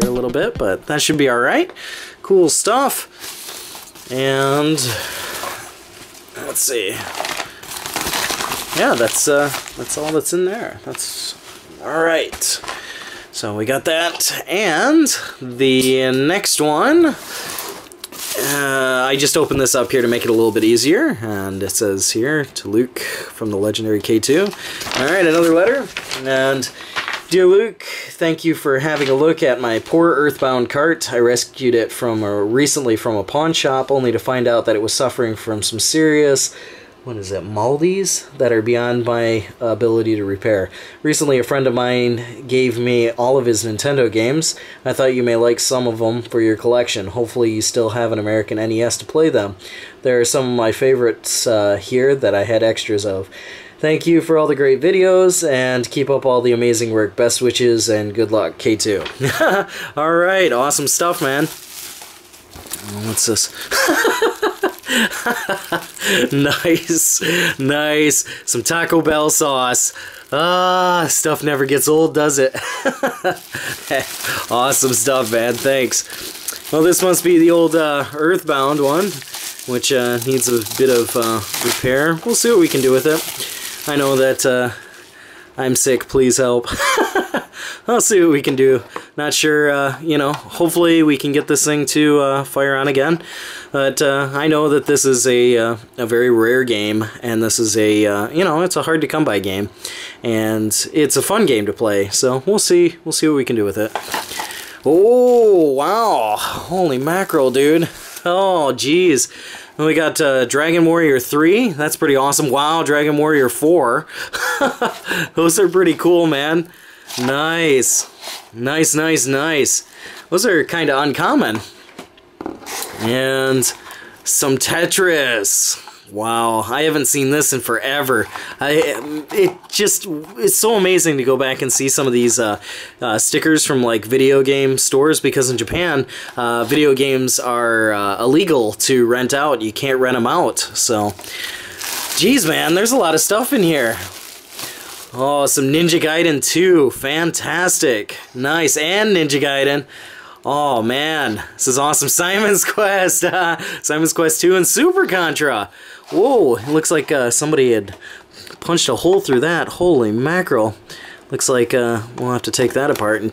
here a little bit, but that should be alright. Cool stuff. And let's see. Yeah, that's all that's in there. That's alright. So we got that, and the next one, I just opened this up here to make it a little bit easier, and it says here, to Luke from the Legendary K2. Alright, another letter, and dear Luke, thank you for having a look at my poor Earthbound cart. I rescued it recently from a pawn shop, only to find out that it was suffering from some serious, maldies that are beyond my ability to repair. Recently, a friend of mine gave me all of his Nintendo games. I thought you may like some of them for your collection. Hopefully you still have an American NES to play them. There are some of my favorites here that I had extras of. Thank you for all the great videos, and keep up all the amazing work. Best wishes, and good luck, K2. Alright, awesome stuff, man. What's this? Nice, nice. Some Taco Bell sauce. Stuff never gets old, does it? Awesome stuff, man. Thanks. Well, this must be the old Earthbound one, which needs a bit of repair. We'll see what we can do with it. I know that I'm sick. Please help. I'll see what we can do. Not sure, you know, hopefully we can get this thing to fire on again. But I know that this is a very rare game, and this is a, you know, it's a hard to come by game. And it's a fun game to play, so we'll see what we can do with it. Oh, wow. Holy mackerel, dude. Oh, geez. We got Dragon Warrior 3. That's pretty awesome. Wow, Dragon Warrior 4. Those are pretty cool, man. Nice. Nice, nice, nice. Those are kind of uncommon. And some Tetris. Wow, I haven't seen this in forever. It's so amazing to go back and see some of these stickers from like video game stores, because in Japan, video games are illegal to rent out. You can't rent them out. So, geez, man, there's a lot of stuff in here. Oh, some Ninja Gaiden 2. Fantastic. Nice. And Ninja Gaiden. Oh, man. This is awesome. Simon's Quest. Simon's Quest 2 and Super Contra. Whoa. It looks like somebody had punched a hole through that. Holy mackerel. Looks like we'll have to take that apart and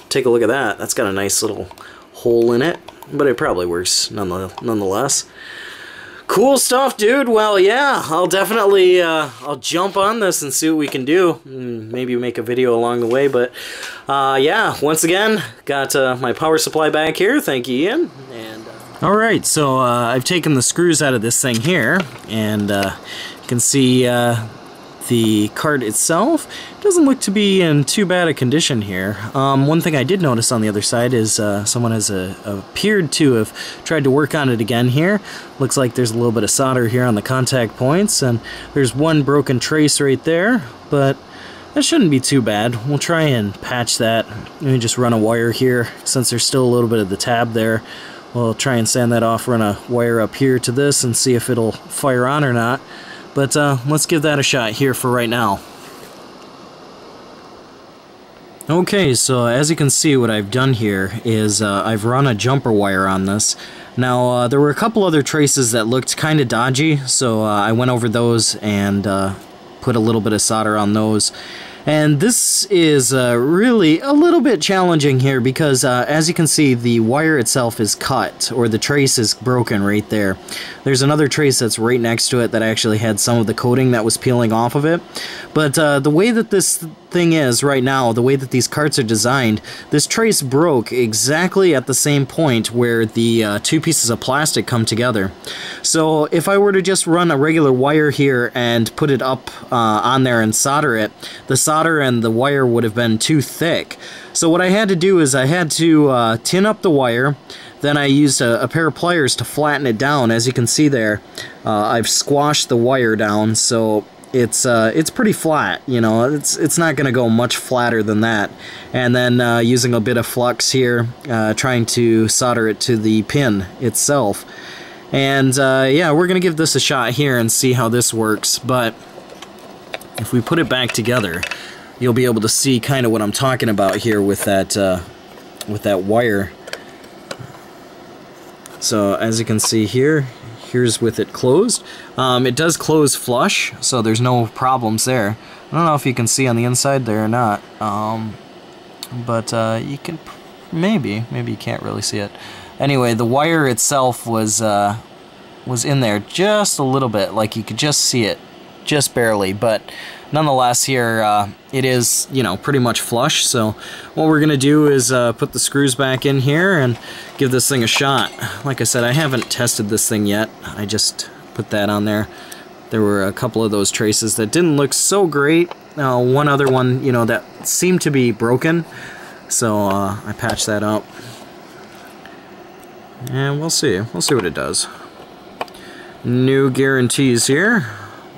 take a look at that. That's got a nice little hole in it, but it probably works nonetheless. Cool stuff, dude. Well, yeah, I'll definitely I'll jump on this and see what we can do. Maybe make a video along the way, but yeah, once again, got my power supply back here. Thank you, Ian. And alright, so I've taken the screws out of this thing here, and you can see the cart itself doesn't look to be in too bad a condition here. One thing I did notice on the other side is someone has appeared to have tried to work on it again here. Looks like there's a little bit of solder here on the contact points, and there's one broken trace right there, but that shouldn't be too bad. We'll try and patch that. Let me just run a wire here, since there's still a little bit of the tab there. We'll try and sand that off, run a wire up here to this, and see if it'll fire on or not. But let's give that a shot here for right now. Okay, so as you can see, what I've done here is I've run a jumper wire on this. Now, there were a couple other traces that looked kind of dodgy, so I went over those and put a little bit of solder on those. And this is really a little bit challenging here because, as you can see, the wire itself is cut, or the trace is broken right there. There's another trace that's right next to it that actually had some of the coating that was peeling off of it. But the way that this thing is right now, the way that these carts are designed, this trace broke exactly at the same point where the two pieces of plastic come together. So if I were to just run a regular wire here and put it up on there and solder it, the solder and the wire would have been too thick. So what I had to do is I had to tin up the wire. Then I used a pair of pliers to flatten it down. As you can see there, I've squashed the wire down, so it's pretty flat. You know, it's not going to go much flatter than that. And then using a bit of flux here, trying to solder it to the pin itself. And yeah, we're going to give this a shot here and see how this works. But if we put it back together, you'll be able to see kind of what I'm talking about here with that with that wire. So as you can see here, here's with it closed. It does close flush, so there's no problems there. I don't know if you can see on the inside there or not, but you can, maybe you can't really see it. Anyway, the wire itself was in there just a little bit, like you could just see it, just barely, but nonetheless here it is, you know, pretty much flush. So what we're gonna do is put the screws back in here and give this thing a shot. Like I said, I haven't tested this thing yet. I just put that on there. There were a couple of those traces that didn't look so great. One other one, you know, that seemed to be broken, so I patched that up. And we'll see what it does. No guarantees here,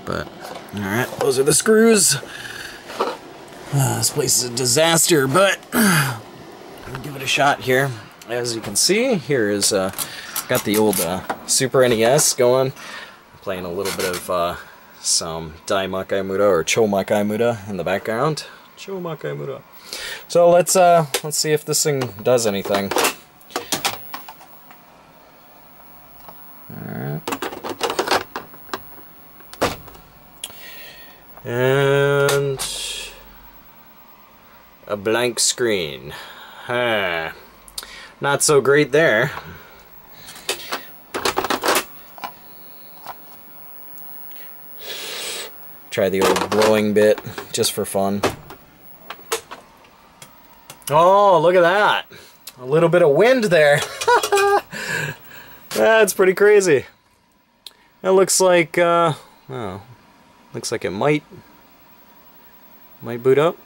but alright, those are the screws. This place is a disaster, but I'll give it a shot here. As you can see, here is got the old Super NES going. I'm playing a little bit of some Dai Makai Muda or Cho Makai Muda in the background. Cho Makai Muda. So let's see if this thing does anything. Alright. And a blank screen. Not so great there. Try the old blowing bit just for fun. Oh, look at that. A little bit of wind there. That's pretty crazy. It looks like oh, looks like it might boot up.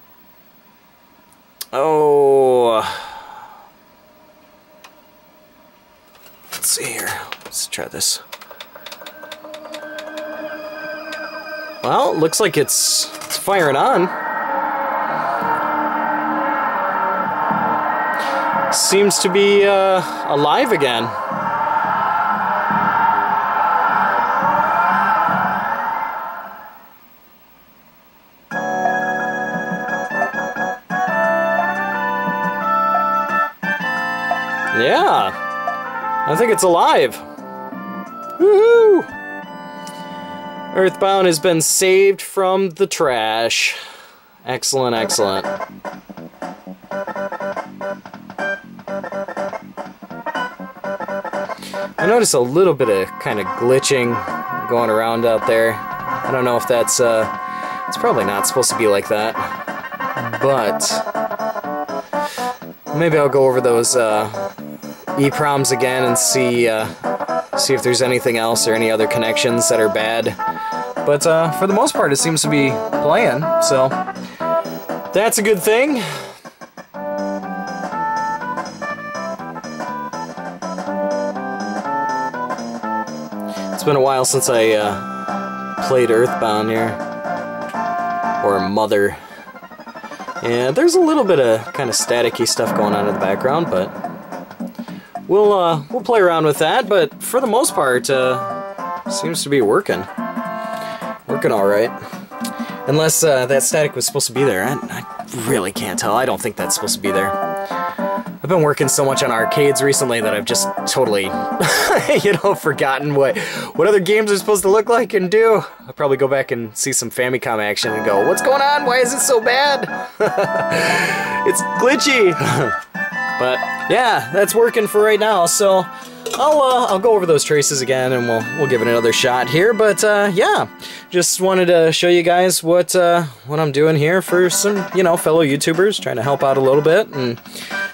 Oh, let's see here. Let's try this. Well, it looks like it's firing on. Seems to be alive again. Yeah, I think it's alive. Woohoo! Earthbound has been saved from the trash. Excellent, excellent. I noticed a little bit of kind of glitching going around out there. I don't know if that's, it's probably not supposed to be like that. But maybe I'll go over those EPROMs again and see if there's anything else or any other connections that are bad. But for the most part, it seems to be playing, so that's a good thing. It's been a while since I played Earthbound here, or Mother. And there's a little bit of kind of staticky stuff going on in the background, but we'll play around with that. But for the most part, seems to be working all right. Unless that static was supposed to be there. I really can't tell. I don't think that's supposed to be there. I've been working so much on arcades recently that I've just totally, you know, forgotten what other games are supposed to look like and do. I'll probably go back and see some Famicom action and go, what's going on? Why is it so bad? It's glitchy. But yeah, that's working for right now. So I'll go over those traces again and we'll give it another shot here. But yeah, just wanted to show you guys what I'm doing here for some, you know, fellow YouTubers, trying to help out a little bit, and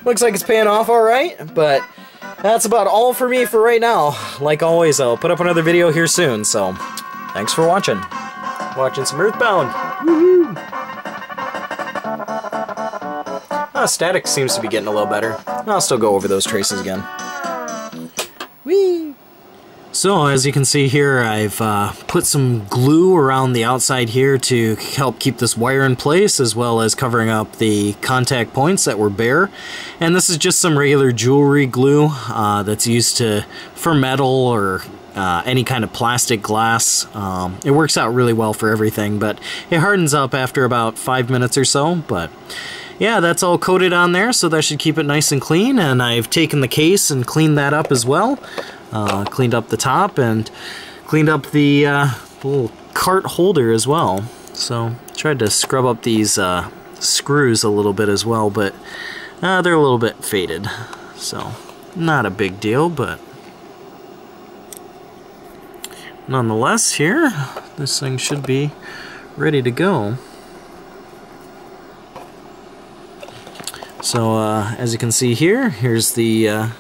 looks like it's paying off all right. But that's about all for me for right now. Like always, I'll put up another video here soon. So thanks for watching some Earthbound. Woohoo! Static seems to be getting a little better. I'll still go over those traces again. Whee! So as you can see here, I've put some glue around the outside here to help keep this wire in place, as well as covering up the contact points that were bare. And this is just some regular jewelry glue that's used for metal or any kind of plastic glass. It works out really well for everything, but it hardens up after about 5 minutes or so. But yeah, that's all coated on there, so that should keep it nice and clean. And I've taken the case and cleaned that up as well. Cleaned up the top and cleaned up the little cart holder as well. So tried to scrub up these screws a little bit as well, but they're a little bit faded. So not a big deal, but nonetheless here, this thing should be ready to go. So as you can see here, here's the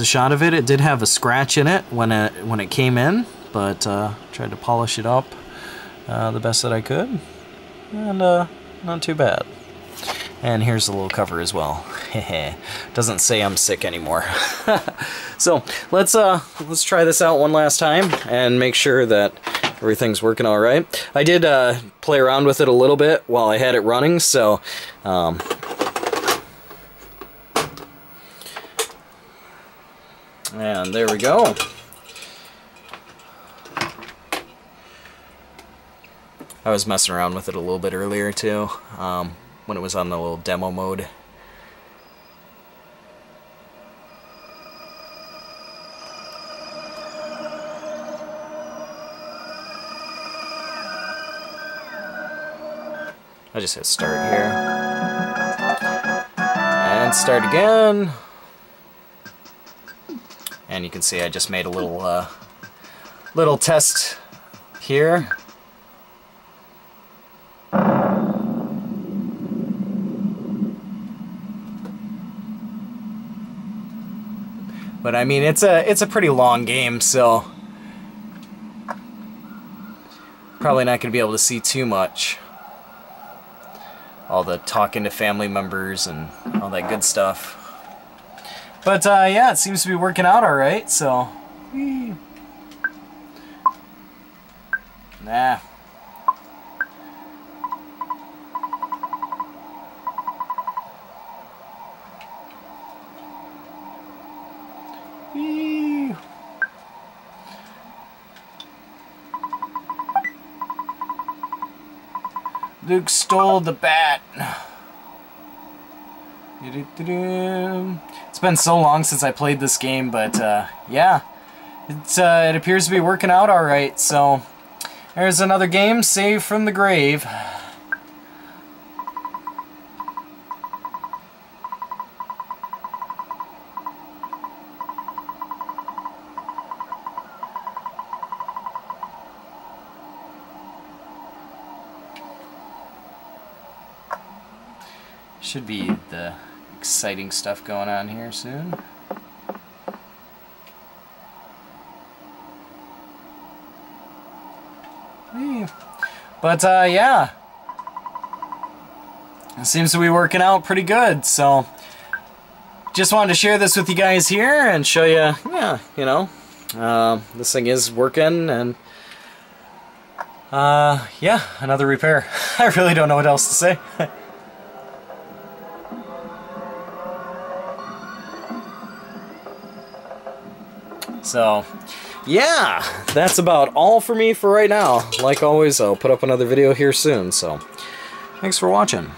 shot of it. It did have a scratch in it when it came in, but tried to polish it up the best that I could, and not too bad. And here's the little cover as well. Doesn't say I'm sick anymore. So let's try this out one last time and make sure that everything's working all right. I did play around with it a little bit while I had it running, so and there we go. I was messing around with it a little bit earlier too, when it was on the little demo mode. I just hit start here. And start again. And you can see I just made a little test here. But I mean, it's a pretty long game, so probably not going to be able to see too much. All the talking to family members and all that good stuff. But yeah, it seems to be working out all right, so nah. Luke stole the bat. It's been so long since I played this game, but yeah, it appears to be working out all right. So there's another game saved from the grave. Should be the exciting stuff going on here soon. But yeah, it seems to be working out pretty good. So just wanted to share this with you guys here and show you, yeah, you know, this thing is working, and yeah, another repair. I really don't know what else to say. So, yeah, that's about all for me for right now. Like always, I'll put up another video here soon, so thanks for watching.